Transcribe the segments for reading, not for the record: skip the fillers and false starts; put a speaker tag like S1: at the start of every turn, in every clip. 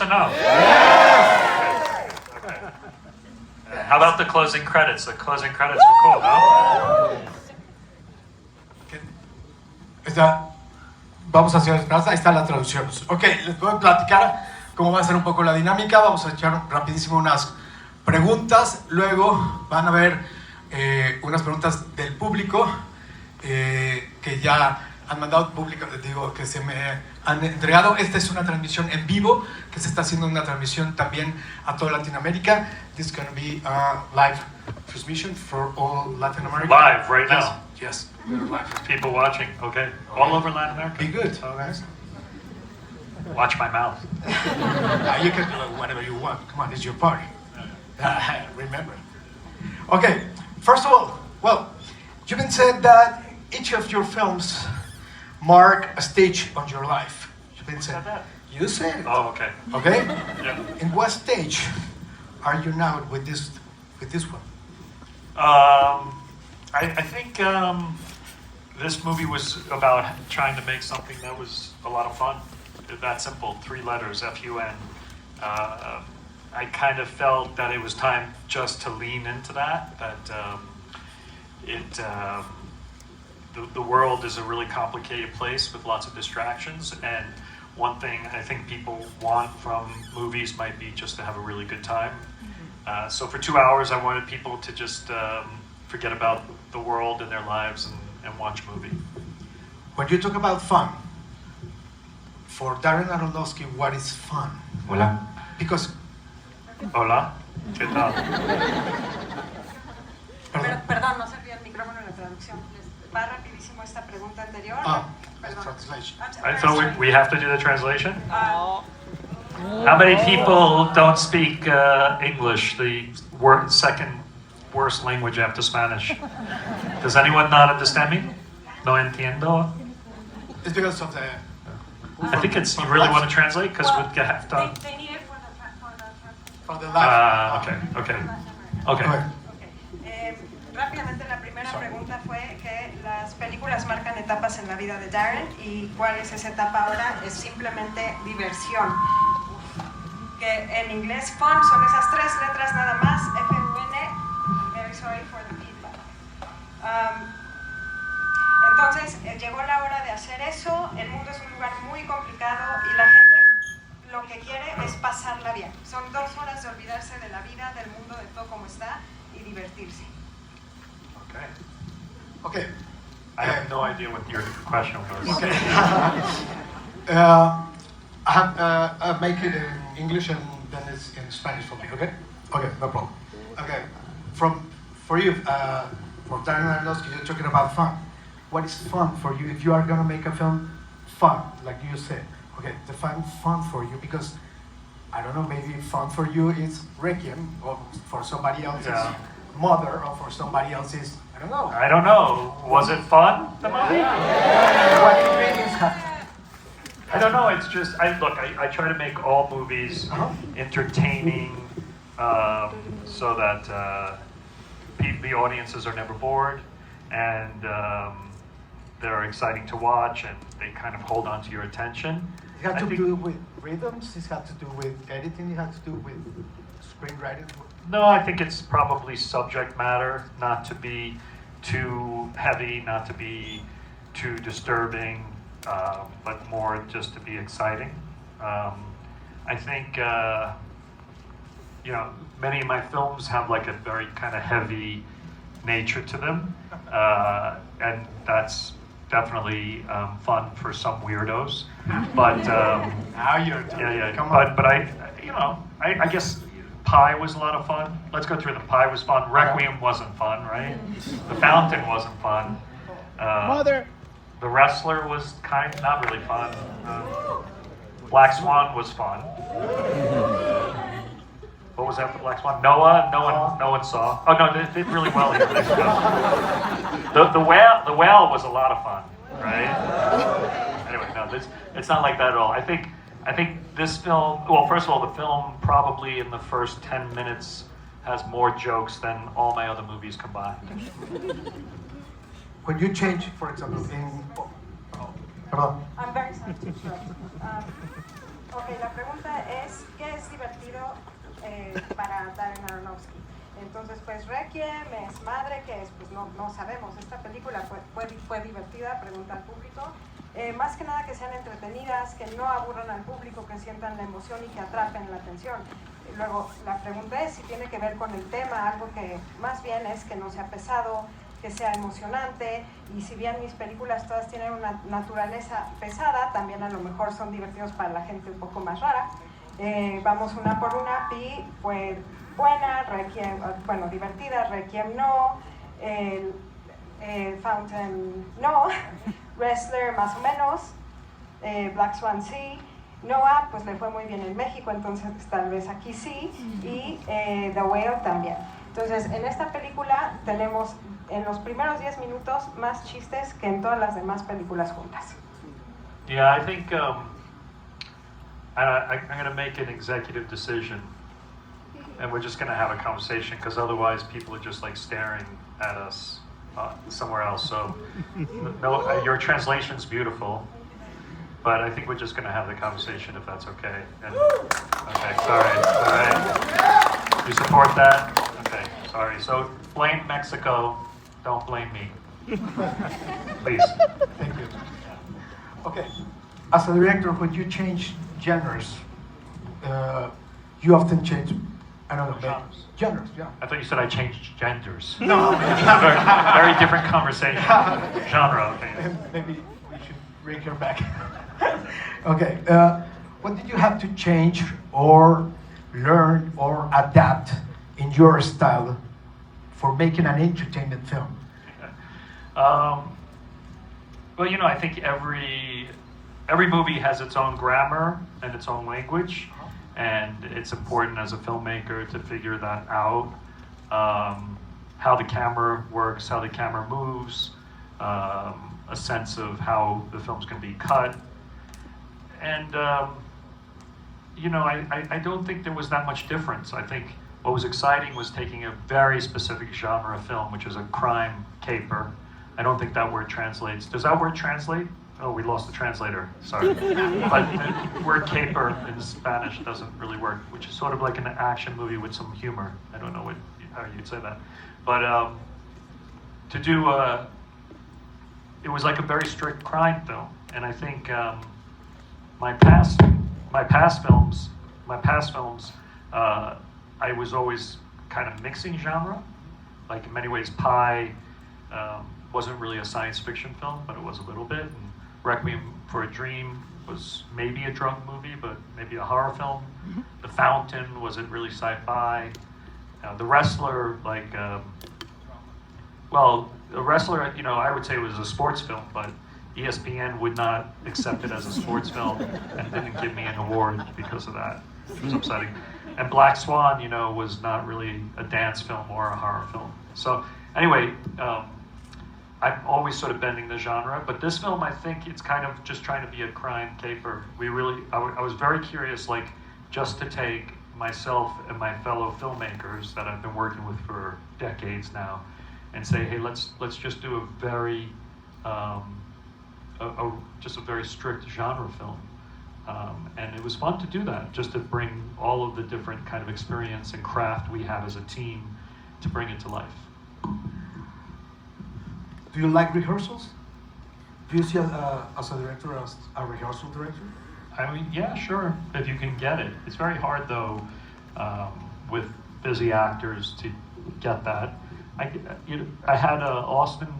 S1: or no? Okay. How about the closing credits? The closing credits were cool, no?
S2: Vamos a hacer esperanza, ahí está la traducción. Ok, les voy a platicar cómo va a ser un poco la dinámica. Vamos a echar rapidísimo unas preguntas, luego van a ver unas preguntas del público que ya han mandado público, digo, que se me han entregado. Esta es una transmisión en vivo, que se está haciendo una transmisión también a toda Latinoamérica. This is going to be a live transmission for all Latin America.
S1: Live, right now?
S2: Yes, we're live.
S1: People watching, okay. All over Latin America?
S2: Be good.
S1: Okay. Watch my mouth.
S2: You can do whatever you want. Come on, it's your party. Remember. Okay, first of all, well, you've been said that each of your films mark a stage on your life. You've been said
S1: that.
S2: You said it.
S1: Oh, okay.
S2: Okay?
S1: Yeah.
S2: In what stage are you now with this one?
S1: I think this movie was about trying to make something that was a lot of fun. That simple, 3 letters, F-U-N. I kind of felt that it was time just to lean into that the world is a really complicated place with lots of distractions, and one thing I think people want from movies might be just to have a really good time. So for 2 hours I wanted people to just forget about the world and their lives and watch a movie.
S2: When you talk about fun, for Darren Aronofsky, what is fun?
S1: Hola.
S2: Because...
S1: Hola. ¿Qué tal?
S3: Perdón, no servía el micrófono en la traducción. Va rapidísimo esta pregunta anterior.
S2: Translation.
S1: Right, so we have to do the translation? How many people don't speak English, the second worst language after Spanish? Does anyone not understand me? No entiendo?
S2: It's because of the...
S1: I think it's, you really want to translate? Because
S3: Well,
S1: we have to...
S3: They need it
S2: For the life.
S1: Okay.
S3: Rápidamente, la primera pregunta fue que las películas marcan etapas en la vida de Darren, y cuál es esa etapa ahora. Es simplemente diversión. Que en inglés fun son esas 3 letras nada más, F-U-N. Very sorry for the feedback. Entonces llegó la hora de hacer eso. El mundo es un lugar muy complicado y la gente lo que quiere es pasarla bien. Son 2 horas de olvidarse de la vida, del mundo, de todo como está, y divertirse.
S2: Okay.
S1: I have no idea what your question was.
S2: Okay. I'll make it in English and then it's in Spanish for me, okay? Okay, no problem. Okay, for you, for Darren Aronofsky, you're talking about fun. What is fun for you if you are going to make a film fun, like you said? Okay, define fun for you, because, I don't know, maybe fun for you is Requiem, or for somebody else is Mother, or for somebody else is, I don't know.
S1: I don't know. Was it fun, the movie?
S2: What ingredients have...
S1: I don't know. It's just, I try to make all movies entertaining so that the audiences are never bored, and they're exciting to watch, and they kind of hold on to your attention.
S2: It had to do with rhythms, it had to do with editing, it had to do with screenwriting?
S1: No, I think it's probably subject matter, not to be too heavy, not to be too disturbing, but more just to be exciting. I think, many of my films have like a very kind of heavy nature to them, and that's definitely fun for some weirdos. But
S2: Now you're talking. Come on.
S1: But I guess Pi was a lot of fun. Let's go through them. Pi was fun. Requiem wasn't fun, right? The Fountain wasn't fun.
S4: Mother.
S1: The Wrestler was not really fun. Black Swan was fun. What was after Black Swan? Noah. No one saw. Oh no, they did really well here. The whale was a lot of fun, right? Anyway, no, it's not like that at all. I think this film. Well, first of all, the film probably in the first 10 minutes has more jokes than all my other movies combined.
S2: When you change, for example, in... Pardon.
S3: I'm very sorry to interrupt. Ok, la pregunta es, ¿qué es divertido para Darren Aronofsky? Entonces, pues, Requiem es madre, que es, pues no sabemos. Esta película fue divertida, pregunta al público. Más que nada que sean entretenidas, que no aburran al público, que sientan la emoción y que atrapen la atención. Luego, la pregunta es si tiene que ver con el tema, algo que más bien es que no sea pesado, que sea emocionante, y si bien mis películas todas tienen una naturaleza pesada, también a lo mejor son divertidos para la gente un poco más rara. Vamos una por una. Pi fue buena, Requiem, bueno, divertida, Requiem no, Fountain no, Wrestler más o menos, Black Swan sí, Noah pues le fue muy bien en México, entonces tal vez aquí sí, y The Whale también. Entonces en esta película tenemos en los primeros 10 minutos más chistes que en todas las demás películas juntas.
S1: Yeah, I think I'm going to make an executive decision, and we're just going to have a conversation, because otherwise people are just like staring at us somewhere else. So, no, your translation's beautiful, but I think we're just going to have the conversation, if that's okay. And, okay, sorry. All right. You support that? Okay, sorry. So, blame Mexico. Don't blame me. Please.
S2: Thank you. Okay. As a director, when you change genres, you often change, I don't know, genres, yeah.
S1: I thought you said I changed genders.
S2: No.
S1: Very different conversation. Genre, okay.
S2: Maybe we should bring her back. Okay. What did you have to change or learn or adapt in your style for making an entertainment film?
S1: Well, you know, I think every movie has its own grammar and its own language, and it's important as a filmmaker to figure that out. How the camera works, how the camera moves, a sense of how the film's going to be cut. And, you know, I don't think there was that much difference. I think what was exciting was taking a very specific genre of film, which is a crime caper. I don't think that word translates. Does that word translate? Oh, we lost the translator, sorry. But the word caper in Spanish doesn't really work, which is sort of like an action movie with some humor. I don't know how you'd say that. But to do, it was like a very strict crime film. And I think my past films, I was always kind of mixing genre. Like in many ways, Pi wasn't really a science fiction film, but it was a little bit. And Requiem for a Dream was maybe a drug movie, but maybe a horror film. Mm-hmm. The Fountain wasn't really sci-fi. The Wrestler, like, well, The Wrestler, you know, I would say it was a sports film, but ESPN would not accept it as a sports film and didn't give me an award because of that. It was upsetting. And Black Swan, you know, was not really a dance film or a horror film. So anyway, I'm always sort of bending the genre, but this film, I think it's kind of just trying to be a crime caper. I was very curious, like, just to take myself and my fellow filmmakers that I've been working with for decades now, and say, hey, let's just do a very, just a very strict genre film. And it was fun to do that, just to bring all of the different kind of experience and craft we have as a team to bring it to life.
S2: Do you like rehearsals? Do you see as a director as a rehearsal director?
S1: I mean, yeah, sure, if you can get it. It's very hard, though, with busy actors to get that. I had Austin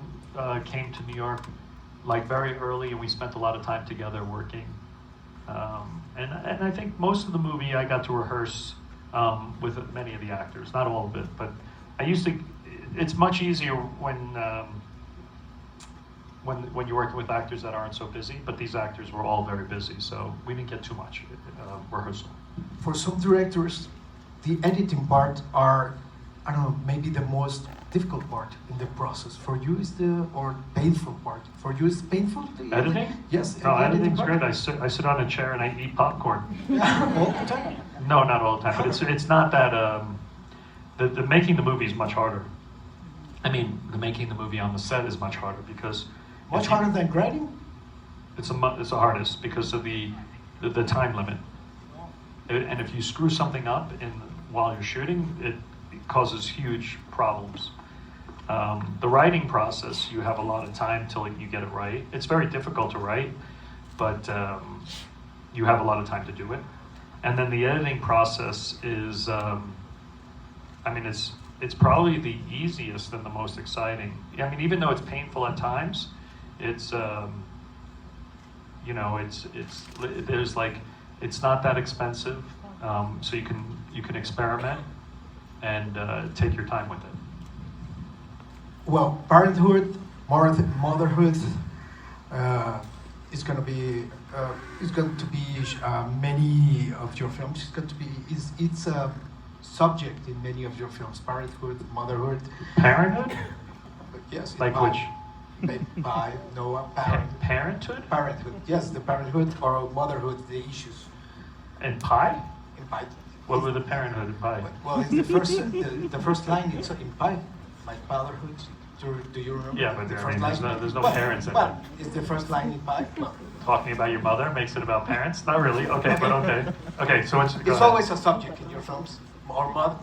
S1: came to New York like very early, and we spent a lot of time together working. And I think most of the movie I got to rehearse with many of the actors, not all of it, but I used to. It's much easier when you're working with actors that aren't so busy, but these actors were all very busy, so we didn't get too much rehearsal.
S2: For some directors, the editing part are, I don't know, maybe the most difficult part in the process. For you is or painful part. For you is painful?
S1: Editing?
S2: Yes.
S1: No, editing's great. I sit on a chair and I eat popcorn.
S2: All the time?
S1: No, not all the time, but it's not that, the making the movie is much harder. I mean, the making the movie on the set is much harder because...
S2: Much harder than writing?
S1: It's the hardest because of the time limit. And if you screw something up while you're shooting, it causes huge problems. The writing process, you have a lot of time till you get it right. It's very difficult to write, but you have a lot of time to do it. And then the editing process is, it's probably the easiest and the most exciting. I mean, even though it's painful at times, it's it's not that expensive, so you can experiment and take your time with it.
S2: Well, parenthood, motherhood, is going to be many of your films. It's a subject in many of your films. Parenthood, motherhood.
S1: Parenthood?
S2: Yes.
S1: Like which?
S2: By Noah.
S1: Parenthood?
S2: Parenthood. Yes, the parenthood or motherhood, the issues.
S1: In Pi?
S2: In Pi.
S1: What were the parenthood in Pi?
S2: Well, it's the first line. It's in Pi. My fatherhood. Do you remember?
S1: Yeah, but
S2: the
S1: there's no parents in it.
S2: Well, is the first line in Pi? Well,
S1: talking about your mother makes it about parents? Not really. Okay, but okay. Okay, so it's
S2: always a subject in your films, or mother.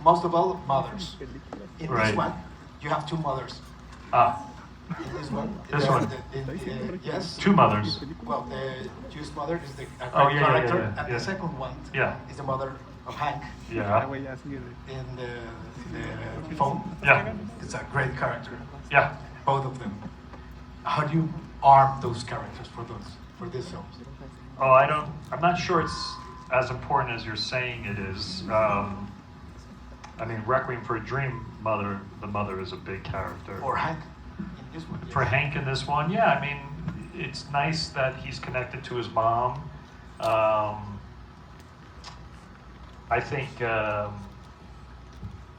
S2: Most of all, mothers. In this one, you have two mothers. In this one. Yes.
S1: Two mothers.
S2: Well, the Jewish mother is the
S1: character,
S2: and the second one is the mother of Hank.
S1: Yeah.
S2: In the phone.
S1: Yeah.
S2: It's a great character.
S1: Yeah.
S2: Both of them. How do you arm those characters for these films?
S1: I'm not sure it's as important as you're saying it is. Requiem for a Dream, the mother is a big character.
S2: Or Hank in this one.
S1: For Hank in this one, yeah, it's nice that he's connected to his mom. I think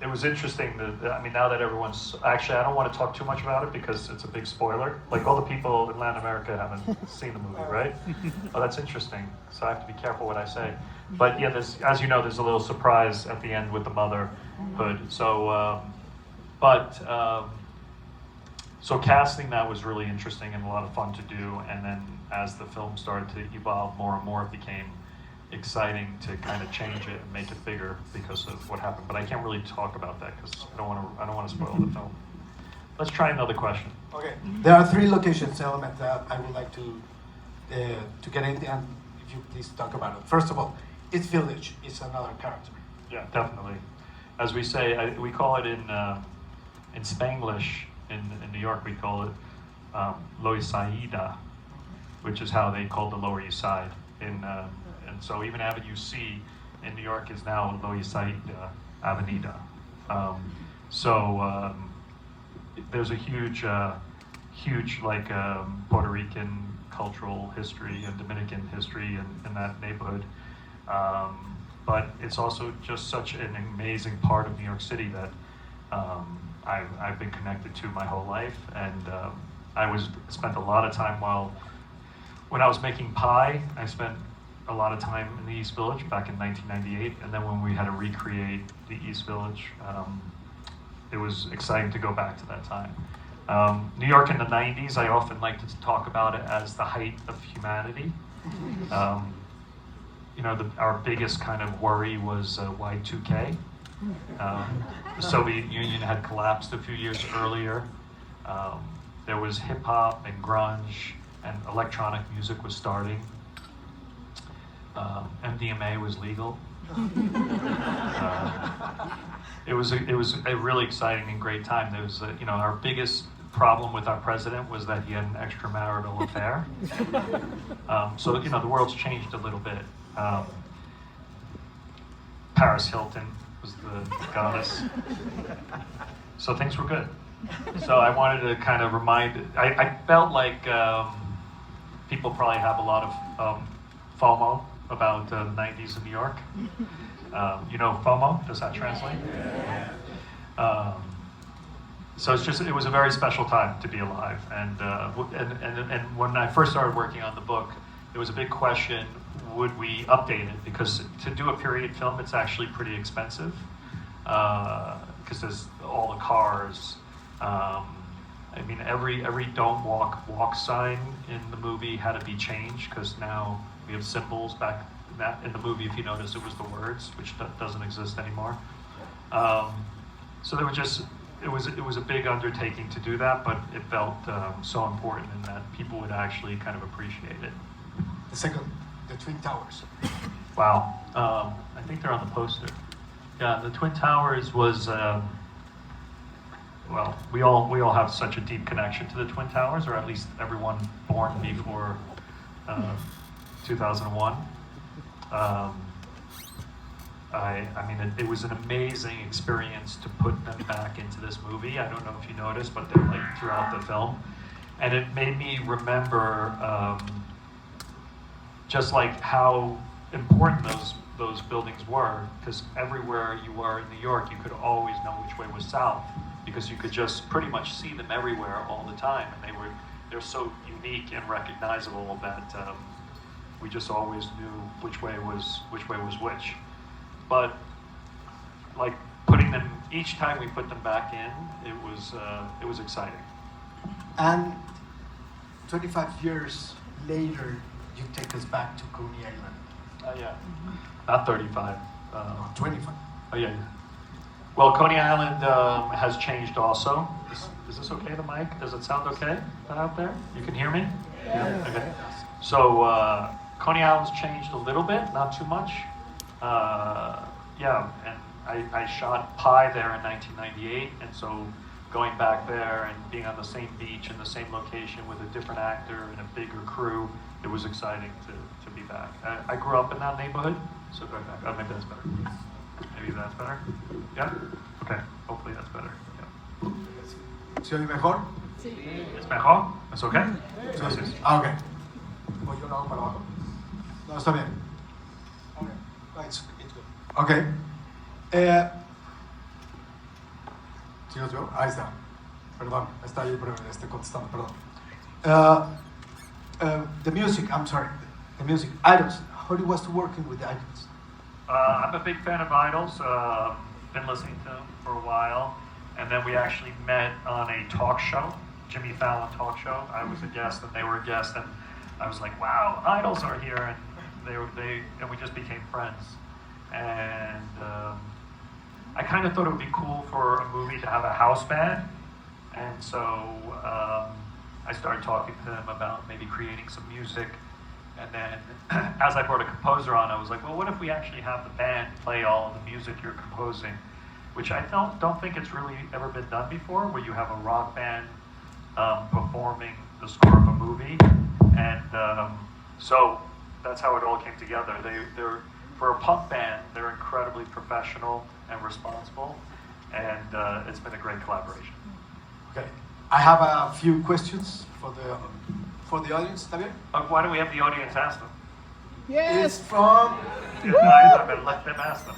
S1: it was interesting that, now that everyone's, actually I don't want to talk too much about it because it's a big spoiler. Like all the people in Latin America haven't seen the movie, right? Oh, that's interesting. So I have to be careful what I say. But yeah, there's a little surprise at the end with the motherhood. So, so casting that was really interesting and a lot of fun to do. And then as the film started to evolve more and more, it became exciting to kind of change it and make it bigger because of what happened. But I can't really talk about that because I don't want to spoil the film. Let's try another question.
S2: Okay. There are three locations element that I would like to get into, and if you please talk about it. First of all, East Village is another character.
S1: Yeah, definitely. As we say, we call it in Spanglish in New York. We call it Lower Saida, which is how they called the Lower East Side. And so even Avenue C in New York is now Lower East Side Avenida. There's a huge Puerto Rican cultural history and Dominican history in that neighborhood. But it's also just such an amazing part of New York City that I've been connected to my whole life. And I spent a lot of time when I was making Pi, I spent a lot of time in the East Village back in 1998. And then when we had to recreate the East Village, it was exciting to go back to that time. New York in the 90s, I often like to talk about it as the height of humanity. Our biggest kind of worry was Y2K. The Soviet Union had collapsed a few years earlier. There was hip hop and grunge, and electronic music was starting. MDMA was legal. It was a really exciting and great time. There was, our biggest problem with our president was that he had an extramarital affair. So the world's changed a little bit. Paris Hilton was the goddess. So things were good. So I wanted to kind of I felt like people probably have a lot of FOMO about the 90s in New York. FOMO? Does that translate? So it was a very special time to be alive. And when I first started working on the book, it was a big question, would we update it? Because to do a period film, it's actually pretty expensive. Because there's all the cars. Every don't walk sign in the movie had to be changed because now we have symbols. Back in the movie, if you notice, it was the words, which doesn't exist anymore. So there it was a big undertaking to do that, but it felt so important in that people would actually kind of appreciate it.
S2: The second, the Twin Towers.
S1: Wow. I think they're on the poster. Yeah, the Twin Towers was, well, we all have such a deep connection to the Twin Towers, or at least everyone born before 2001. I mean, it was an amazing experience to put them back into this movie. I don't know if you noticed, but they're like throughout the film. And it made me remember just like how important those buildings were, because everywhere you were in New York, you could always know which way was south, because you could just pretty much see them everywhere all the time, and they're so unique and recognizable that we just always knew which way was which. But like putting them, each time we put them back in, it was exciting.
S2: And 25 years later, you take us back to Coney Island.
S1: Yeah. Not 35.
S2: 25.
S1: Oh, yeah. Well, Coney Island has changed also. Is this okay, the mic? Does it sound okay out there? You can hear me? Yeah. Okay. So, Coney Island's changed a little bit, not too much. Yeah, and I shot Pi there in 1998, and so going back there and being on the same beach in the same location with a different actor and a bigger crew, it was exciting to be back. I grew up in that neighborhood, so going back, oh, maybe that's better. Maybe that's better? Yeah? Okay, hopefully that's better. Yeah.
S2: ¿Se oye mejor?
S4: Sí.
S1: ¿Es mejor? ¿Es okay?
S2: Sí. Ah, ok. O yo lo hago para abajo. No, está bien. Okay. No, it's good. Ok. ¿Sí nos veo? Ahí está. Perdón, está ahí, pero estoy contestando, perdón. The music, I'm sorry. The music. Idols. How it was to working with the idols?
S1: I'm a big fan of Idols. Been listening to them for a while. And then we actually met on a talk show, Jimmy Fallon talk show. I was a guest and they were a guest, and I was like, wow, Idols are here. And and we just became friends. And I kind of thought it would be cool for a movie to have a house band. And so I started talking to them about maybe creating some music. And then as I brought a composer on, I was like, well, what if we actually have the band play all of the music you're composing? Which I don't think it's really ever been done before, where you have a rock band performing the score of a movie. And so that's how it all came together. They're for a punk band, they're incredibly professional and responsible, and it's been a great collaboration.
S2: Okay. I have a few questions for the audience. ¿Está bien?
S1: Why don't we have the audience ask them?
S2: It's from...
S1: I'm going to let them ask them.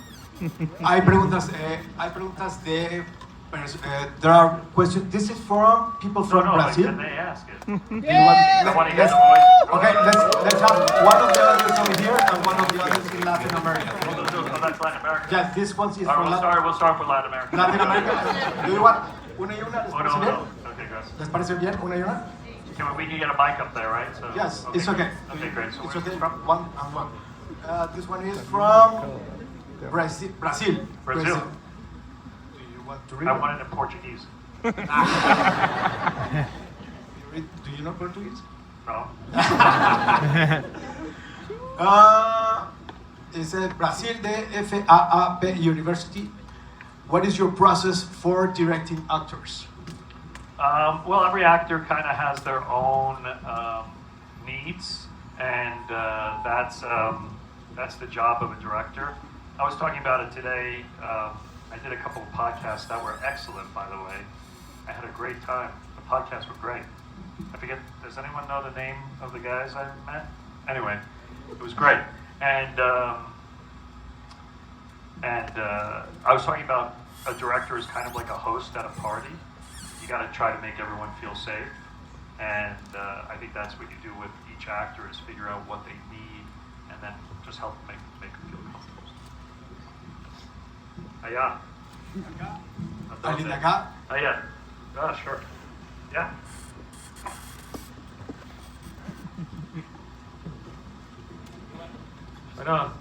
S2: Hay preguntas de... there are questions. This is from people from Brazil.
S1: Can they ask it?
S4: Yes!
S1: I want to hear the voice.
S2: Okay, let's have one of the audience over here and one of the audience in Latin America.
S1: Oh, that's Latin America.
S2: Yes, this one is
S1: All
S2: from
S1: right, we'll start with Latin America.
S2: Latin America. Do you want una y una? ¿Les
S1: Oh,
S2: parece bien?
S1: no. Okay, guys.
S2: ¿Les parece bien una y una?
S1: We can get a mic up there, right? So,
S2: Yes, it's okay.
S1: Okay, great. So
S2: It's
S1: where's
S2: okay.
S1: this from?
S2: One and one. This one is from Brazil.
S1: Brazil.
S2: Do you want to read?
S1: I want it in Portuguese.
S2: Do you know Portuguese?
S1: No.
S2: It's Brazil de FAAP University. What is your process for directing actors?
S1: Well, every actor kind of has their own needs, and that's the job of a director. I was talking about it today. I did a couple of podcasts that were excellent, by the way. I had a great time. The podcasts were great. I forget, does anyone know the name of the guys I met? Anyway, it was great. And I was talking about a director is kind of like a host at a party. You got to try to make everyone feel safe. And I think that's what you do with each actor, is figure out what they need and then just help make them feel comfortable. Allá.
S2: ¿Alguien de acá?
S1: Allá. Sure. Yeah. Right No.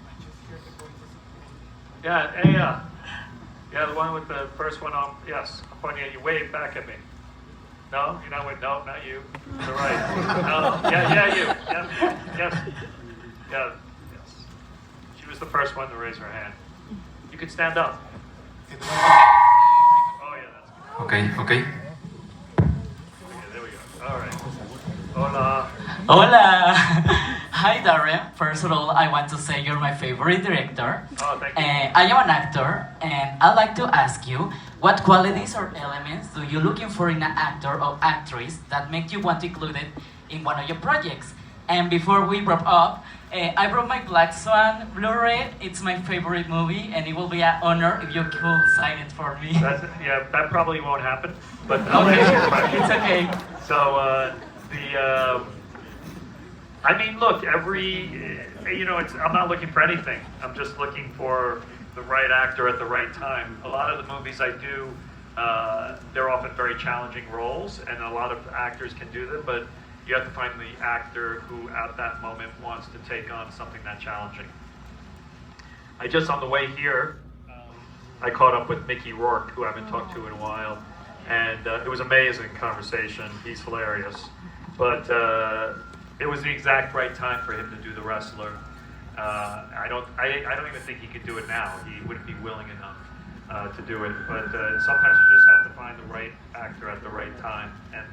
S1: Yeah, yeah, the one with the first one on. Yes, I'm pointing at you. Wave back at me. No, you're not waving. No, not you. To the right. No. Yeah, you. Yeah. Yes. Yeah. Yes. She was the first one to raise her hand. You can stand up. Oh yeah, that's good.
S4: Okay.
S1: Okay, there we go. All right. Hola.
S4: Hola! Hi Darren. First of all, I want to say you're my favorite director.
S1: Oh, thank you.
S4: I am an actor, and I'd like to ask you, what qualities or elements do you looking for in an actor or actress that make you want to include it in one of your projects? And before we wrap up, I brought my Black Swan Blu-ray. It's my favorite movie, and it will be an honor if you could sign it for me.
S1: That probably won't happen, but
S4: Okay, it's okay.
S1: So I mean, look, I'm not looking for anything. I'm just looking for the right actor at the right time. A lot of the movies I do, they're often very challenging roles, and a lot of actors can do them, but you have to find the actor who at that moment wants to take on something that challenging. I just, on the way here, I caught up with Mickey Rourke, who I haven't talked to in a while, and it was an amazing conversation. He's hilarious. But it was the exact right time for him to do The Wrestler. I don't even think he could do it now. He wouldn't be willing enough to do it. But sometimes you just have to find the right actor at the right time. And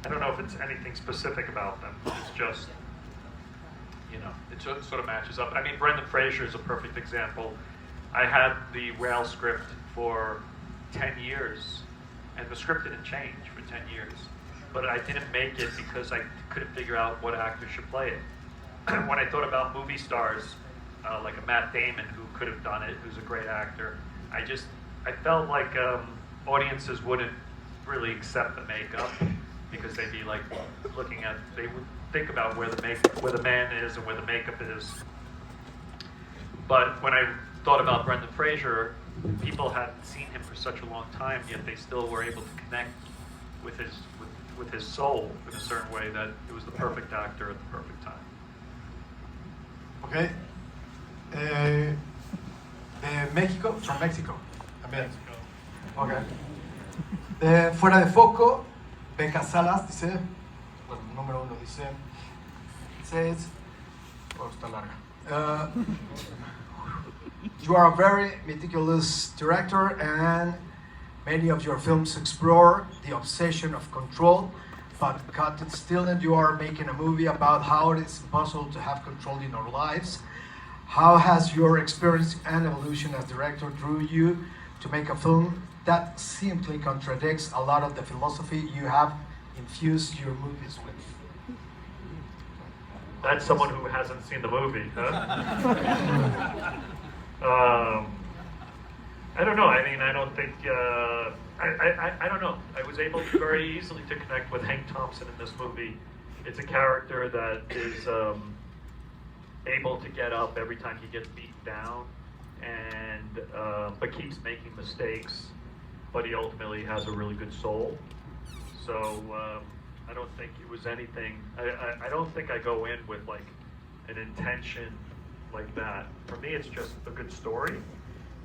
S1: I don't know if it's anything specific about them. It's just, it sort of matches up. I mean, Brendan Fraser is a perfect example. I had the Rail script for 10 years, and the script didn't change for 10 years. But I didn't make it because I couldn't figure out what actor should play it. When I thought about movie stars, like a Matt Damon, who could have done it, who's a great actor, I felt like audiences wouldn't really accept the makeup, because they'd be like they would think about where the man is and where the makeup is. But when I thought about Brendan Fraser, people hadn't seen him for such a long time, yet they still were able to connect with his soul in a certain way, that it was the perfect actor at the perfect time.
S2: Okay. México, from Mexico. También. Okay. Fuera de foco, Beca Salas dice, bueno, número 1 dice, says, está larga. You are a very meticulous director, and many of your films explore the obsession of control, but cut it still, and you are making a movie about how it is impossible to have control in our lives. How has your experience and evolution as director drew you to make a film that simply contradicts a lot of the philosophy you have infused your movies with?
S1: That's someone who hasn't seen the movie, huh? I don't know. I mean, I don't think. I don't know. I was able very easily to connect with Hank Thompson in this movie. It's a character that is able to get up every time he gets beaten down, and but keeps making mistakes. But he ultimately has a really good soul. So I don't think it was anything. I don't think I go in with like an intention like that. For me, it's just a good story.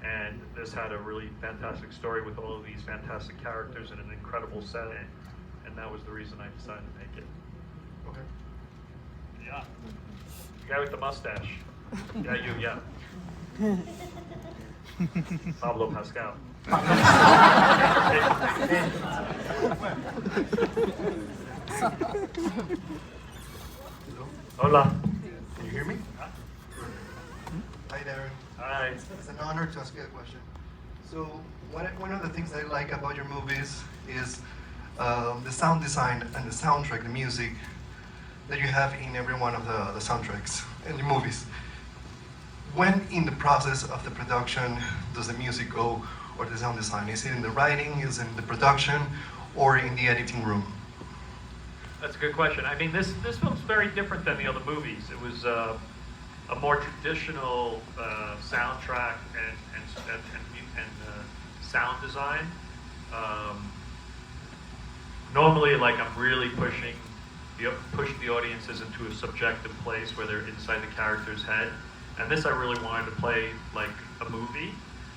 S1: And this had a really fantastic story with all of these fantastic characters in an incredible setting. And that was the reason I decided to make it.
S2: Okay.
S1: Yeah. The guy with the mustache. Yeah, you, yeah. Pablo Pascal. Hola.
S5: Can you hear me? Hi, Darren.
S1: Hi.
S5: It's an honor to ask you a question. So, one of the things I like about your movies is the sound design and the soundtrack, the music that you have in every one of the soundtracks in the movies. When in the process of the production does the music go, or the sound design? Is it in the writing, is it in the production, or in the editing room?
S1: That's a good question. I mean, this film's very different than the other movies. It was a more traditional soundtrack and sound design. Normally, like, I'm really pushing the audiences into a subjective place where they're inside the character's head. And this I really wanted to play like a movie.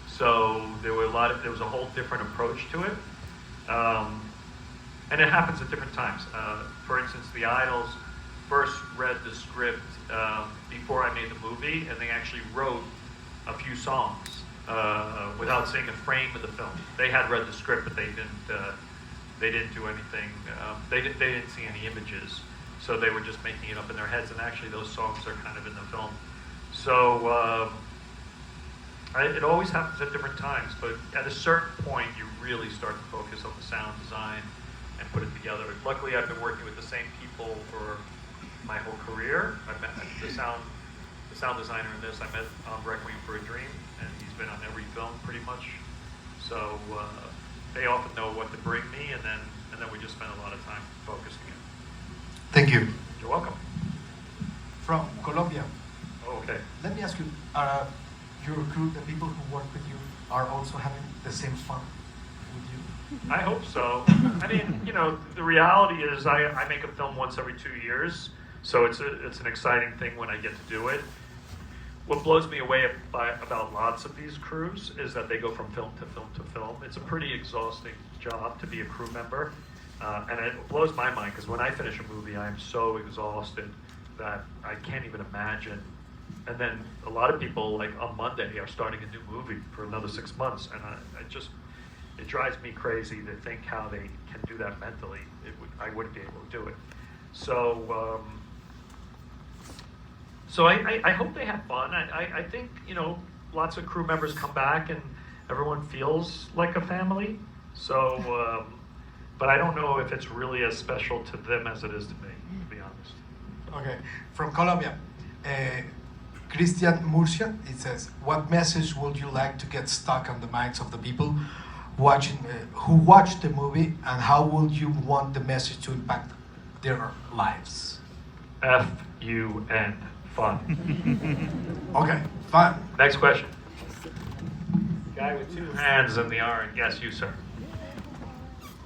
S1: So there was a whole different approach to it. And it happens at different times. For instance, the Idols first read the script before I made the movie, and they actually wrote a few songs without seeing a frame of the film. They had read the script, but they didn't do anything. They didn't see any images, so they were just making it up in their heads. And actually, those songs are kind of in the film. So it always happens at different times, but at a certain point, you really start to focus on the sound design and put it together. Luckily, I've been working with the same people for my whole career. I met the sound designer in this. I met on Requiem for a Dream, and he's been on every film pretty much. So they often know what to bring me, and then we just spend a lot of time focusing it.
S5: Thank you.
S1: You're welcome.
S2: From Colombia.
S1: Oh, okay.
S2: Let me ask you, your crew, the people who work with you, are also having the same fun with you?
S1: I hope so. I mean, you know, the reality is I make a film once every 2 years, so it's an exciting thing when I get to do it. What blows me away about lots of these crews is that they go from film to film to film. It's a pretty exhausting job to be a crew member, and it blows my mind because when I finish a movie, I'm so exhausted that I can't even imagine. And then a lot of people, like on Monday, are starting a new movie for another 6 months, and it drives me crazy to think how they can do that mentally. I wouldn't be able to do it. So, I hope they have fun. I think, you know, lots of crew members come back and everyone feels like a family. So, but I don't know if it's really as special to them as it is to me, to be honest.
S2: Okay, from Colombia. Christian Murcia, it says, what message would you like to get stuck on the minds of the people who watch the movie, and how would you want the message to impact their lives?
S1: F-U-N, fun.
S2: Okay, fun.
S1: Next question. Guy with two hands in the orange. Yes, you, sir.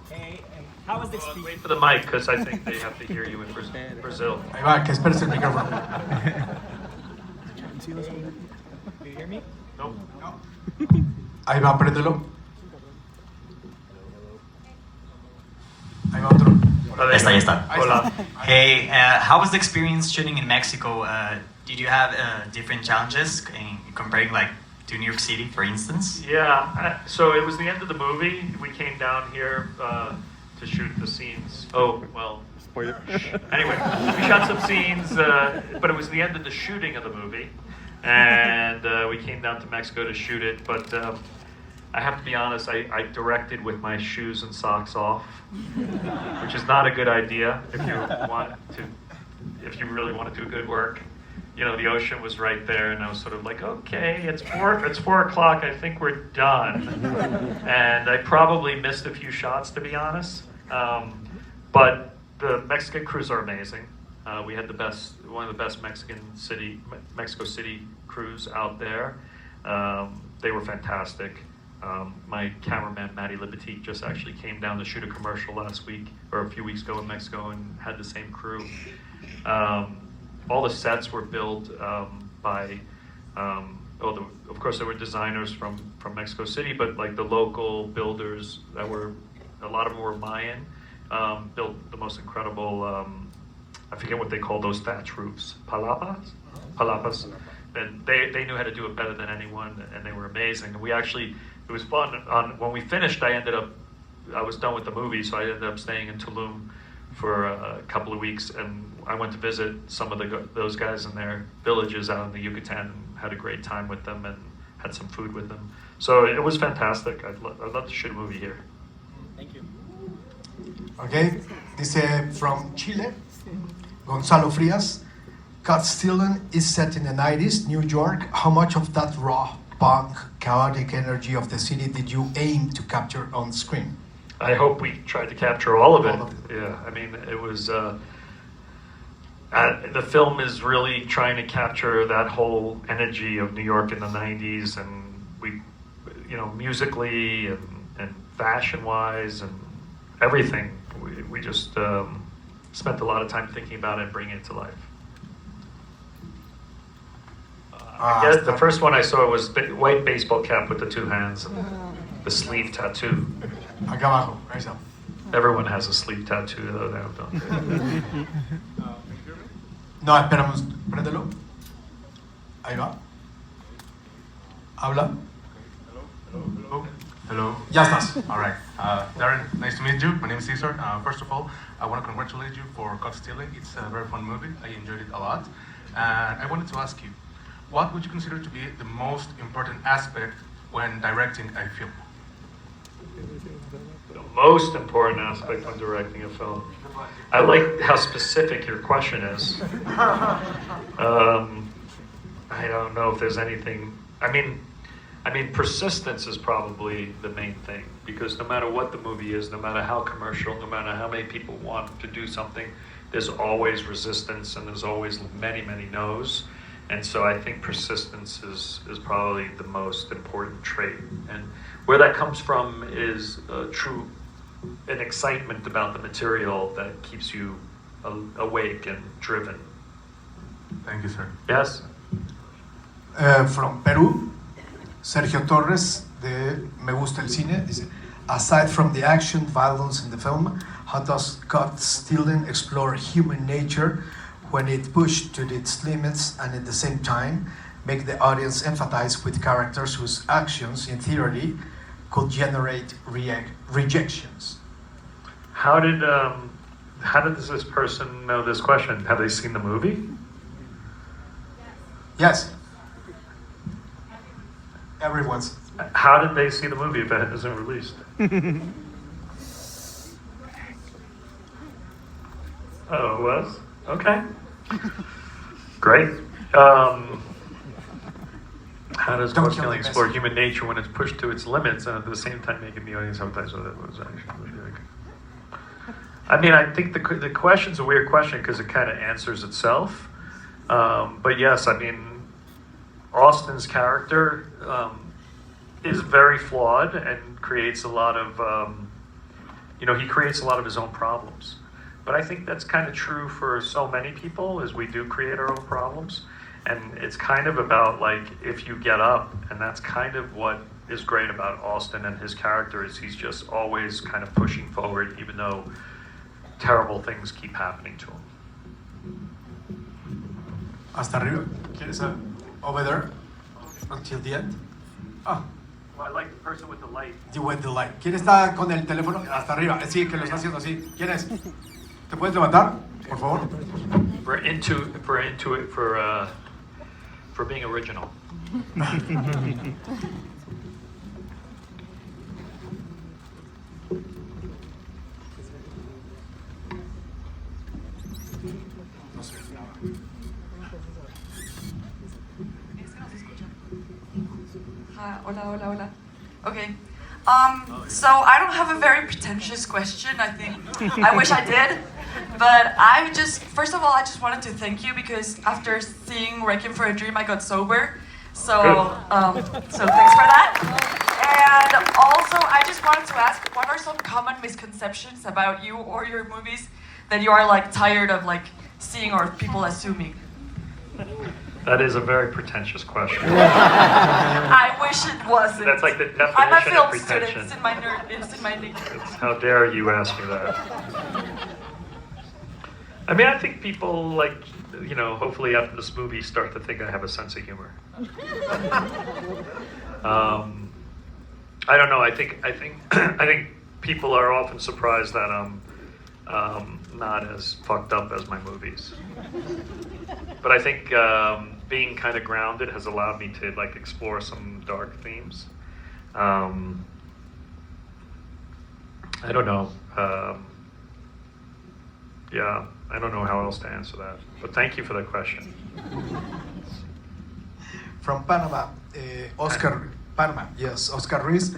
S6: Hey, how was the experience?
S1: Wait for the mic, because I think they have to hear you in Brazil.
S2: Ahí va, que esperes el micrófono.
S6: Do you hear me?
S1: No.
S2: Ahí va, préndelo. Ahí va otro.
S1: Ya
S7: está.
S1: Hola.
S7: Hey, how was the experience shooting in Mexico? Did you have different challenges in comparing like to New York City, for instance?
S1: Yeah, so it was the end of the movie. We came down here to shoot the scenes. Oh, well.
S8: Spoiler.
S1: Anyway, we shot some scenes, but it was the end of the shooting of the movie. And we came down to Mexico to shoot it. But I have to be honest, I directed with my shoes and socks off, which is not a good idea if you really want to do good work. You know, the ocean was right there, and I was sort of like, okay, it's 4 o'clock, I think we're done. And I probably missed a few shots, to be honest. But the Mexican crews are amazing. We had one of the best Mexico City crews out there. They were fantastic. My cameraman, Matty Libatique, just actually came down to shoot a commercial last week, or a few weeks ago in Mexico, and had the same crew. All the sets were built by, of course there were designers from Mexico City, but like the local builders a lot of them were Mayan, built the most incredible, I forget what they call those thatch roofs, palapas. And they knew how to do it better than anyone, and they were amazing. And it was fun. When we finished, I was done with the movie, so I ended up staying in Tulum for a couple of weeks, and I went to visit some of those guys in their villages out in the Yucatan, and had a great time with them, and had some food with them. So it was fantastic. I'd love to shoot a movie here.
S6: Thank you.
S2: Okay, dice from Chile, Gonzalo Frias. Cut Stealing is set in the 90s, New York. How much of that raw, punk, chaotic energy of the city did you aim to capture on screen?
S1: I hope we tried to capture all of it. Yeah, I mean, it was, the film is really trying to capture that whole energy of New York in the 90s, and we, you know, musically and fashion-wise and everything. We just spent a lot of time thinking about it and bringing it to life. Yes, the first one I saw was white baseball cap with the two hands and the sleeve tattoo.
S2: Acá abajo, ahí está.
S1: Everyone has a sleeve tattoo, though, don't they?
S2: No, esperamos, préndelo. Ahí va. Habla.
S8: Hello.
S2: Ya estás.
S8: All right. Darren, nice to meet you. My name is Cesar. First of all, I want to congratulate you for Caught Stealing. It's a very fun movie. I enjoyed it a lot. And I wanted to ask you, what would you consider to be the most important aspect when directing a film?
S1: The most important aspect when directing a film. I like how specific your question is. I don't know if there's anything. I mean, persistence is probably the main thing, because no matter what the movie is, no matter how commercial, no matter how many people want to do something, there's always resistance and there's always many, many no's. And so I think persistence is probably the most important trait. And where that comes from is an excitement about the material that keeps you awake and driven.
S8: Thank you, sir.
S1: Yes?
S2: From Peru, Sergio Torres de Me Gusta el Cine dice, aside from the action, violence in the film, how does Caught Stealing explore human nature when it pushed to its limits and at the same time make the audience empathize with characters whose actions, in theory, could generate rejections?
S1: How did this person know this question? Have they seen the movie?
S2: Yes. Everyone's.
S1: How did they see the movie if it isn't released? Oh, it was? Okay. Great. How does Caught Stealing explore human nature when it's pushed to its limits and at the same time making the audience empathize with it? Was actually like... I mean, I think the question's a weird question because it kind of answers itself. But yes, I mean, Austin's character is very flawed and creates a lot of, he creates a lot of his own problems. But I think that's kind of true for so many people, is we do create our own problems. And it's kind of about, like, if you get up, and that's kind of what is great about Austin and his character, is he's just always kind of pushing forward, even though terrible things keep happening to him.
S2: Hasta arriba. ¿Quieres over there? Until the end? Ah.
S1: Well, I like the person with the light.
S2: You with the light. ¿Quién está con el teléfono? Hasta arriba. Sí, que lo está haciendo así. ¿Quién es? ¿Te puedes levantar, por favor?
S1: For being original.
S9: Hola. Okay. So I don't have a very pretentious question, I think. I wish I did. But first of all, I just wanted to thank you because after seeing Requiem for a Dream, I got sober. So thanks for that. And also, I just wanted to ask, what are some common misconceptions about you or your movies that you are like tired of like seeing or people assuming?
S1: That is a very pretentious question.
S9: I wish it wasn't.
S1: That's like the definition
S9: I'm a film
S1: of pretension.
S9: student. It's in my nature.
S1: How dare you ask me that? I mean, I think people, like, hopefully after this movie start to think I have a sense of humor. I don't know. I think people are often surprised that I'm not as fucked up as my movies. But I think being kind of grounded has allowed me to like explore some dark themes. I don't know. Yeah, I don't know how else to answer that. But thank you for the question.
S2: From Panama, Oscar Ruiz.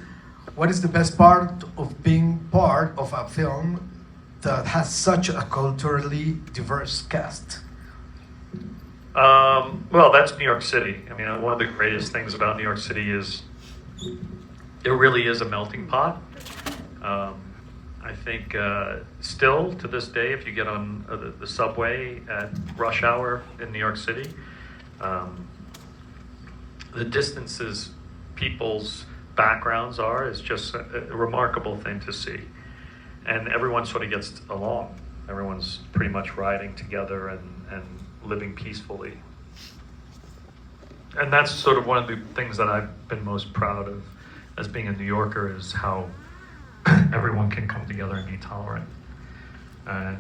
S2: What is the best part of being part of a film that has such a culturally diverse cast?
S1: Well, that's New York City. I mean, one of the greatest things about New York City is it really is a melting pot. I think still to this day, if you get on the subway at rush hour in New York City, the distances people's backgrounds are is just a remarkable thing to see. And everyone sort of gets along. Everyone's pretty much riding together and living peacefully. And that's sort of one of the things that I've been most proud of as being a New Yorker, is how everyone can come together and be tolerant. And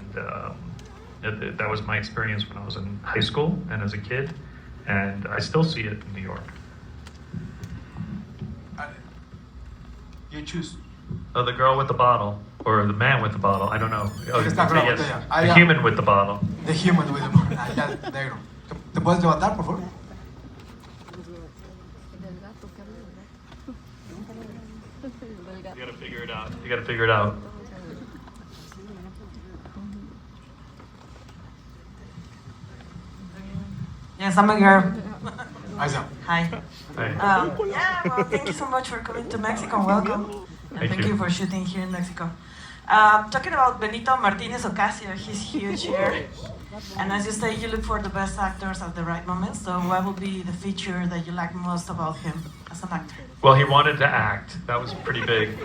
S1: that was my experience when I was in high school and as a kid, and I still see it in New York.
S2: You choose.
S1: Oh, the girl with the bottle, or the man with the bottle, I don't know. Oh,
S2: Está con la
S1: yes,
S2: botella.
S1: the human with the bottle.
S2: The human with the bottle. Allá, negro. ¿Te puedes levantar, por favor?
S1: You gotta figure it out. You gotta figure it out.
S10: Yes, I'm a girl.
S2: Ahí está.
S10: Hi.
S1: Hey.
S10: Yeah, well, thank you so much for coming to Mexico. Welcome. And
S1: Thank
S10: thank
S1: you.
S10: you for shooting here in Mexico. Talking about Benito Martinez Ocasio, he's huge here. And as you say, you look for the best actors at the right moment. So what would be the feature that you like most about him as an actor?
S1: Well, he wanted to act. That was pretty big.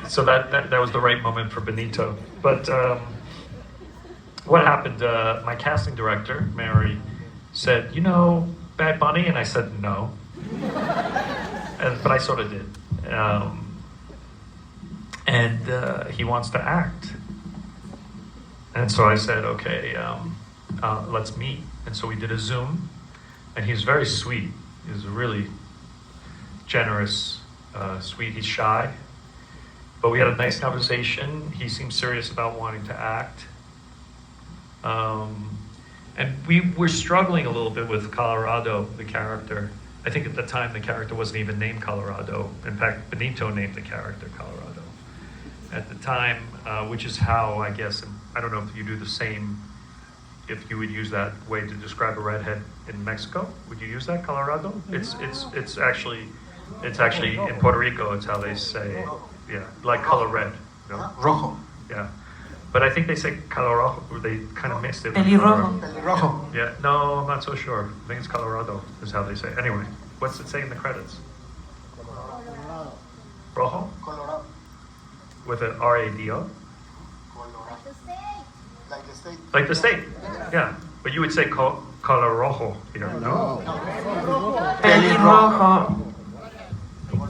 S1: So that was the right moment for Benito. But what happened? My casting director, Mary, said, "You know Bad Bunny?" And I said, "No." But I sort of did. And he wants to act. And so I said, "Okay, let's meet." And so we did a Zoom. And he's very sweet. He's really generous, sweet. He's shy. But we had a nice conversation. He seemed serious about wanting to act. And we were struggling a little bit with Colorado, the character. I think at the time the character wasn't even named Colorado. In fact, Benito named the character Colorado at the time, which is how, I guess, I don't know if you do the same, if you would use that way to describe a redhead in Mexico. Would you use that, Colorado? It's actually in Puerto Rico, it's how they say, yeah, like color red. You know?
S2: Rojo.
S1: Yeah. But I think they say Colorado, or they kind of mixed it. with
S10: Pelirrojo.
S2: Pelirrojo.
S1: Yeah, no, I'm not so sure. I think it's Colorado is how they say it. Anyway, what's it say in the credits? Rojo?
S2: Colorado.
S1: With an R-A-D-O?
S2: Like the state.
S1: Like the state, yeah. But you would say color rojo here, no?
S10: Pelirrojo.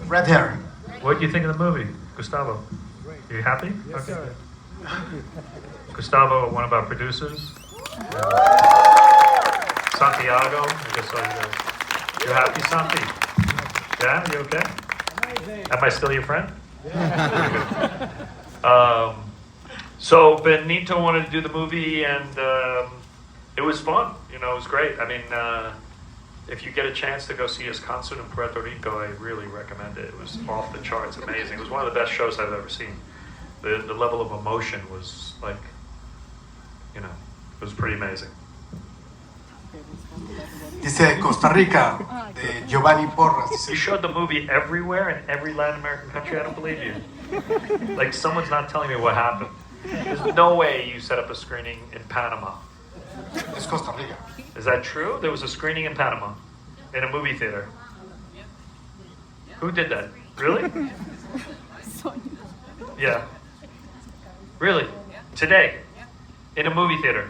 S2: Red hair.
S1: What do you think of the movie, Gustavo? Are you happy? Okay. Good. Gustavo, one of our producers. Santiago, I guess so. You happy, Santi? Yeah, you okay? Am I still your friend? So Benito wanted to do the movie, and it was fun. You know, it was great. I mean, if you get a chance to go see his concert in Puerto Rico, I really recommend it. It was off the charts, amazing. It was one of the best shows I've ever seen. The level of emotion was like, you know, it was pretty amazing.
S2: Dice Costa Rica, de Giovanni Porras.
S1: You
S2: Dice,
S1: showed the movie everywhere in every Latin American country. I don't believe you. Like, someone's not telling me what happened. There's no way you set up a screening in Panama.
S2: es Costa Rica.
S1: Is that true? There was a screening in Panama, in a movie theater. Who did that? Really? Yeah. Really? Today? In a movie theater?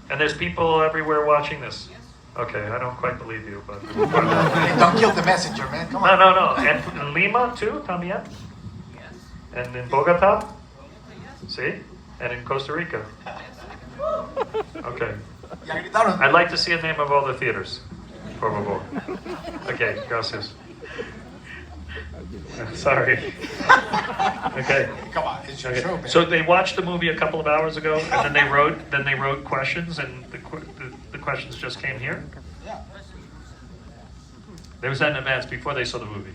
S1: And there's people everywhere watching this? Okay, I don't quite believe you, but...
S2: Hey, don't kill the messenger, man. Come on.
S1: No. And in Lima, too, también? And in Bogota? See? And in Costa Rica? Okay.
S2: Ya gritaron.
S1: I'd like to see a name of all the theaters. Por favor. Okay, gracias. Sorry. Okay.
S2: Come on, it's your
S1: Okay.
S2: show, man.
S1: So they watched the movie a couple of hours ago, and then they wrote questions, and the questions just came here.
S2: Yeah.
S1: They were sent in advance before they saw the movie.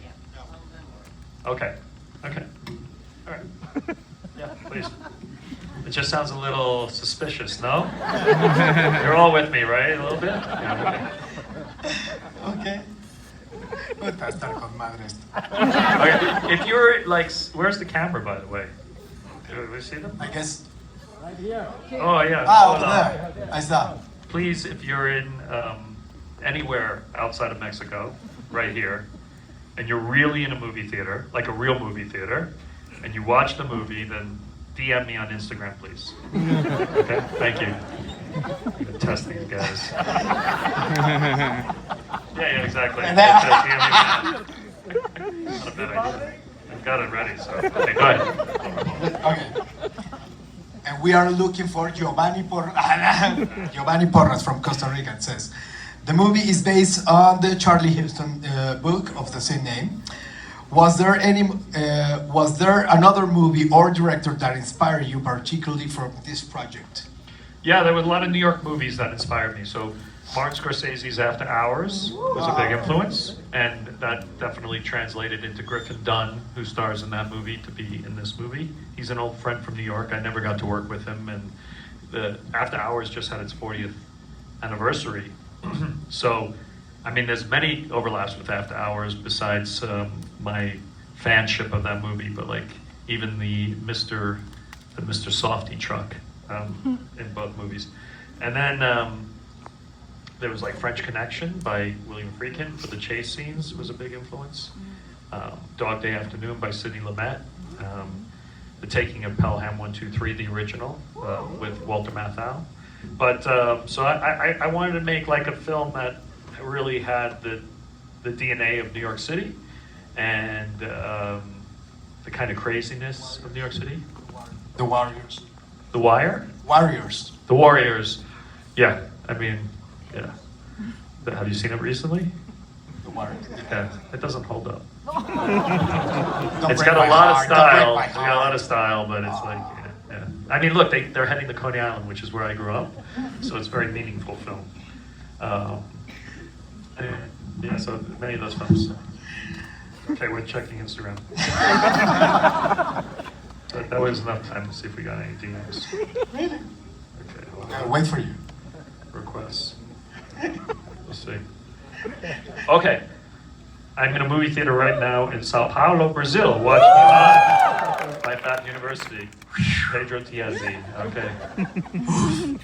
S1: Okay. All right. Yeah, please. It just sounds a little suspicious, no? You're all with me, right? A little bit? Yeah,
S2: Okay. Puta, estar con madre esto.
S1: okay. If you're like, where's the camera, by the way? Do we see them?
S2: I guess.
S1: Oh, yeah.
S2: Ah,
S1: Hold
S2: over
S1: on.
S2: there. Ahí está.
S1: Please, if you're in anywhere outside of Mexico, right here, and you're really in a movie theater, like a real movie theater, and you watch the movie, then DM me on Instagram, please. Okay, thank you. I'm gonna test these guys. Yeah, exactly. DM me that. Not a bad idea. I've got it ready, so okay, go ahead.
S2: Okay. And we are looking for Giovanni Porras from Costa Rica. It says, the movie is based on the Charlie Houston book of the same name. Was there another movie or director that inspired you particularly from this project?
S1: Yeah, there were a lot of New York movies that inspired me. So Martin Scorsese's After Hours was a big influence, and that definitely translated into Griffin Dunn, who stars in that movie, to be in this movie. He's an old friend from New York. I never got to work with him, and the After Hours just had its 40th anniversary. So, I mean, there's many overlaps with After Hours besides my fanship of that movie, but like even the Mr. Softy truck in both movies. And then there was like French Connection by William Friedkin for the chase scenes was a big influence. Dog Day Afternoon by Sidney Lumet. The Taking of Pelham 1, 2, 3, the original with Walter Matthau. But so I wanted to make like a film that really had the DNA of New York City and the kind of craziness of New York City.
S2: The Warriors.
S1: The Wire?
S2: Warriors.
S1: The Warriors. Yeah, I mean, yeah. Have you seen it recently?
S2: The Warriors.
S1: Yeah, it doesn't hold up.
S2: Don't
S1: It's
S2: break
S1: got a
S2: my
S1: lot of
S2: heart, don't
S1: style.
S2: break
S1: It's
S2: my
S1: got a lot
S2: heart.
S1: of style, but it's like, yeah. I mean, look, they're heading to Coney Island, which is where I grew up, so it's a very meaningful film. Yeah, so many of those films. Okay, we're checking Instagram. That was enough time to see if we got any DMs.
S2: Really?
S1: Okay, hold
S2: I'll
S1: on.
S2: wait for you.
S1: Requests. Let's see. Okay. I'm in a movie theater right now in Sao Paulo, Brazil. Watch me live. Life at University. Pedro Tiazzi. Okay.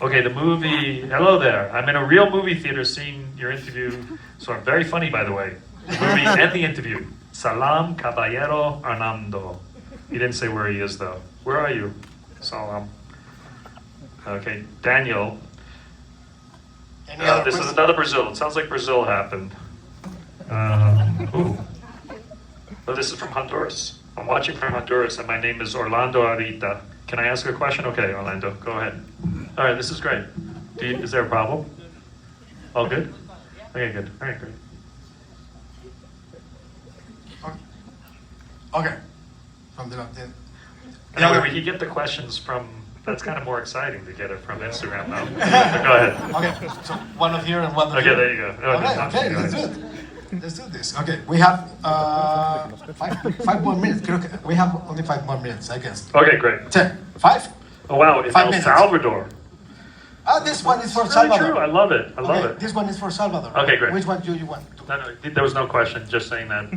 S1: Okay, the movie. Hello there. I'm in a real movie theater seeing your interview. So I'm very funny, by the way. The movie and the interview. Salam Caballero Hernando. He didn't say where he is, though. Where are you? Salam. Okay, Daniel. This is another Brazil. It sounds like Brazil happened. Ooh. Oh, this is from Honduras. I'm watching from Honduras, and my name is Orlando Arita. Can I ask a question? Okay, Orlando, go ahead. All right, this is great. Is there a problem? All good? Okay, good. All right, great.
S2: Okay.
S1: Anyway, we can get the questions from. That's kind of more exciting to get it from Instagram now. Go ahead.
S2: Okay, so one of here and one of
S1: Okay,
S2: here.
S1: there you go.
S2: Okay, let's do it. Let's do this. Okay, we have five more minutes. We have only 5 more minutes, I guess.
S1: Okay, great.
S2: 10. 5?
S1: Oh wow, in
S2: 5
S1: El
S2: minutes.
S1: Salvador.
S2: This one is for
S1: Very
S2: Salvador.
S1: true. I love it. I love it.
S2: This one is for Salvador.
S1: Okay, great.
S2: Which one do you want?
S1: No, there was no question. Just saying that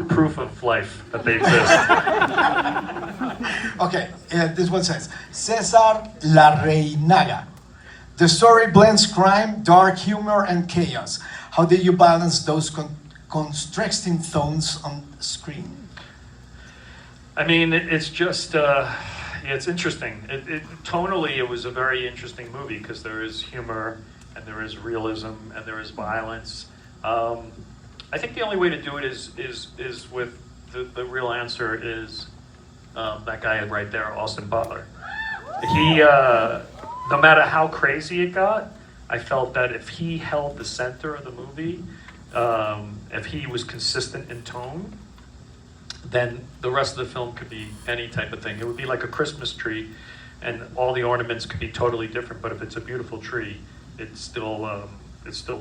S1: proof of life that they exist.
S2: Okay, this one says, Cesar Larreinaga. The story blends crime, dark humor, and chaos. How did you balance those contrasting tones on screen?
S1: I mean, it's just, it's interesting. Tonally, it was a very interesting movie because there is humor and there is realism and there is violence. I think the only way to do it is with the real answer is that guy right there, Austin Butler. He, no matter how crazy it got, I felt that if he held the center of the movie, if he was consistent in tone, then the rest of the film could be any type of thing. It would be like a Christmas tree, and all the ornaments could be totally different. But if it's a beautiful tree, it's still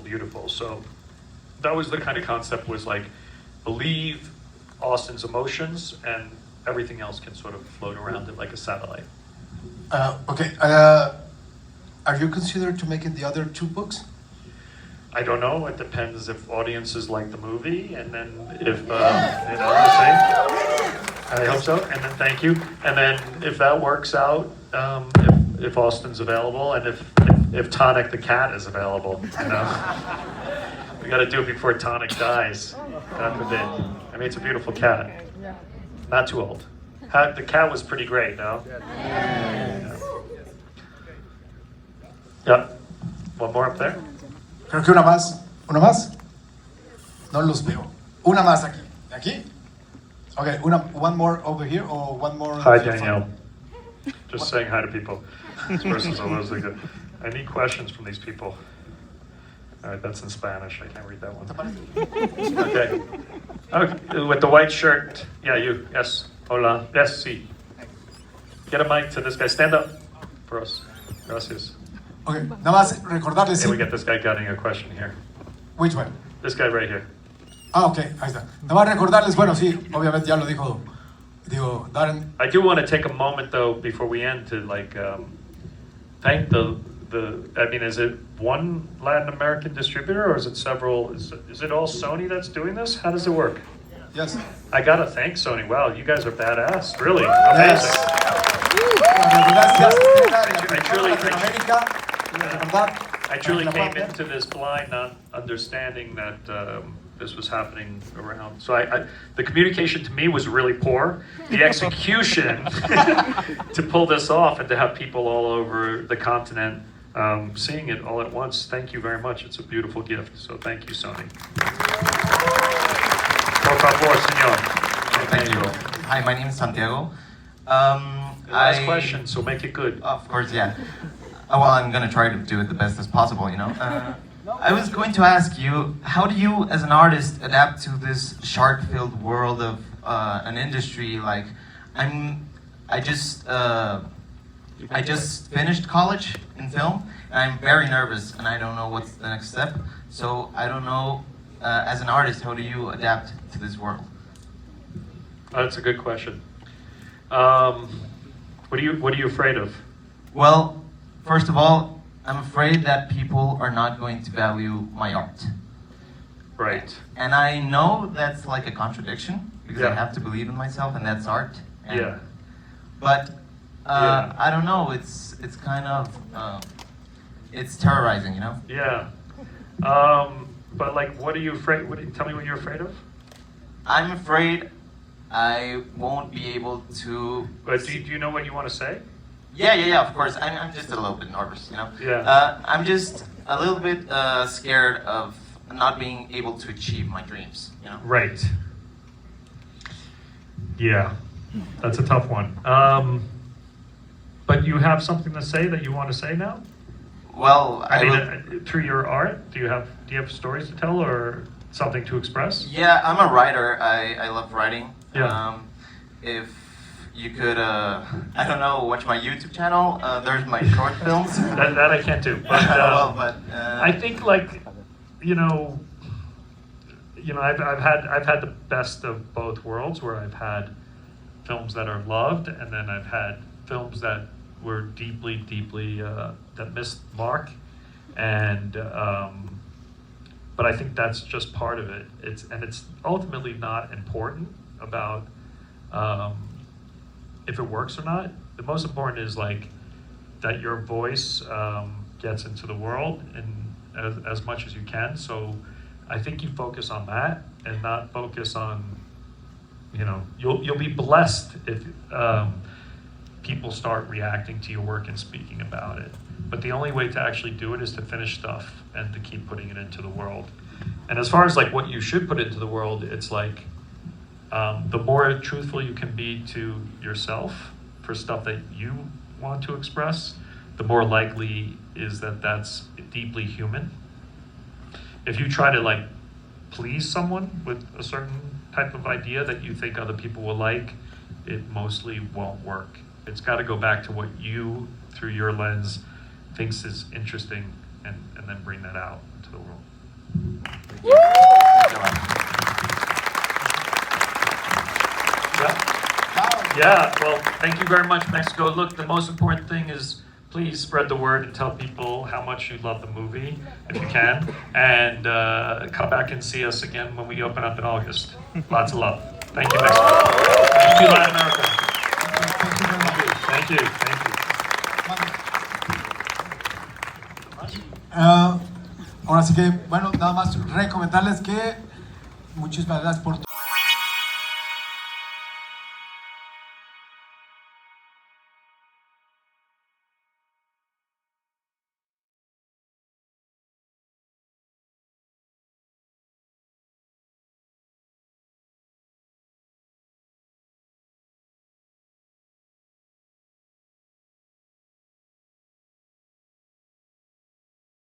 S1: beautiful. So that was the kind of concept, was like, believe Austin's emotions, and everything else can sort of float around it like a satellite.
S2: Okay. Are you considered to make it the other 2 books?
S1: I don't know. It depends if audiences like the movie, and then if you know, we'll see. I hope so. And then thank you. And then if that works out, if Austin's available, and if Tonic the cat is available, you know. Gotta do it before Tonic dies. God forbid. I mean, it's a beautiful cat. Not too old. The cat was pretty great, no? Yeah. One more up there.
S2: Creo que una más. ¿Una más? No los veo. Una más aquí. ¿Aquí? Okay, one more over here or one more?
S1: Hi, Danielle. Just saying hi to people. This person's always like good. I need questions from these people. All right, that's in Spanish. I can't read that one. Okay. Okay. With the white shirt. Yeah, you. Yes. Hola. Yes, sí. Get a mic to this guy. Stand up for us. Gracias.
S2: Okay, nada más recordarles.
S1: Hey, we get this guy getting a question here.
S2: Which one?
S1: This guy right here.
S2: Ah, ok, ahí está. Nada más recordarles, bueno, sí, obviamente ya lo dijo, Darren.
S1: I do want to take a moment though before we end to like thank the. I mean, is it one Latin American distributor or is it several? Is it all Sony that's doing this? How does it work?
S2: Yes.
S1: I gotta thank Sony. Wow, you guys are badass. Really amazing.
S2: Yes. Gracias,
S1: I truly came into this blind, not understanding that this was happening around. So the communication to me was really poor. The execution to pull this off and to have people all over the continent seeing it all at once. Thank you very much. It's a beautiful gift. So thank you, Sony. Por favor, señor.
S11: Thank you. Hi, my name is Santiago.
S1: Last question, so make it good.
S11: Of course, yeah. Well, I'm gonna try to do it the best as possible, you know. I was going to ask you, how do you, as an artist, adapt to this shark-filled world of an industry? Like, I just finished college in film, and I'm very nervous, and I don't know what's the next step. So I don't know, as an artist, how do you adapt to this world?
S1: That's a good question. What are you afraid of?
S11: Well, first of all, I'm afraid that people are not going to value my art.
S1: Right.
S11: And I know that's like a contradiction, because I
S1: Yeah.
S11: have to believe in myself, and that's art. And,
S1: Yeah.
S11: But I don't know. It's kind of it's terrorizing, you know.
S1: Yeah. But like, what are you afraid? Tell me what you're afraid of.
S11: I'm afraid I won't be able to.
S1: But do you know what you want to say?
S11: Yeah. Of course, I'm just a little bit nervous, you know.
S1: Yeah.
S11: I'm just a little bit scared of not being able to achieve my dreams, you know.
S1: Right. Yeah, that's a tough one. But you have something to say that you want to say now?
S11: Well,
S1: I mean, through your art, do you have stories to tell or something to express?
S11: Yeah, I'm a writer. I love writing.
S1: Yeah.
S11: If you could, I don't know, watch my YouTube channel. There's my short films.
S1: that I can't do. But, I think like, I've had the best of both worlds, where I've had films that are loved, and then I've had films that were deeply that missed mark, and but I think that's just part of it. It's ultimately not important about if it works or not. The most important is like that your voice gets into the world and as much as you can. So I think you focus on that and not focus on, you'll be blessed if people start reacting to your work and speaking about it. But the only way to actually do it is to finish stuff and to keep putting it into the world. And as far as like what you should put into the world, it's like the more truthful you can be to yourself for stuff that you want to express, the more likely is that that's deeply human. If you try to like please someone with a certain type of idea that you think other people will like, it mostly won't work. It's got to go back to what you, through your lens, thinks is interesting, and then bring that out into the world. Yeah, well, thank you very much, Mexico. Look, the most important thing is please spread the word and tell people how much you love the movie, if you can, and come back and see us again when we open up in August. Lots of love. Thank you, Mexico. Thank you, Latin America. Thank you.
S2: Bueno, así que, bueno, nada más recomendarles que muchísimas gracias por todo.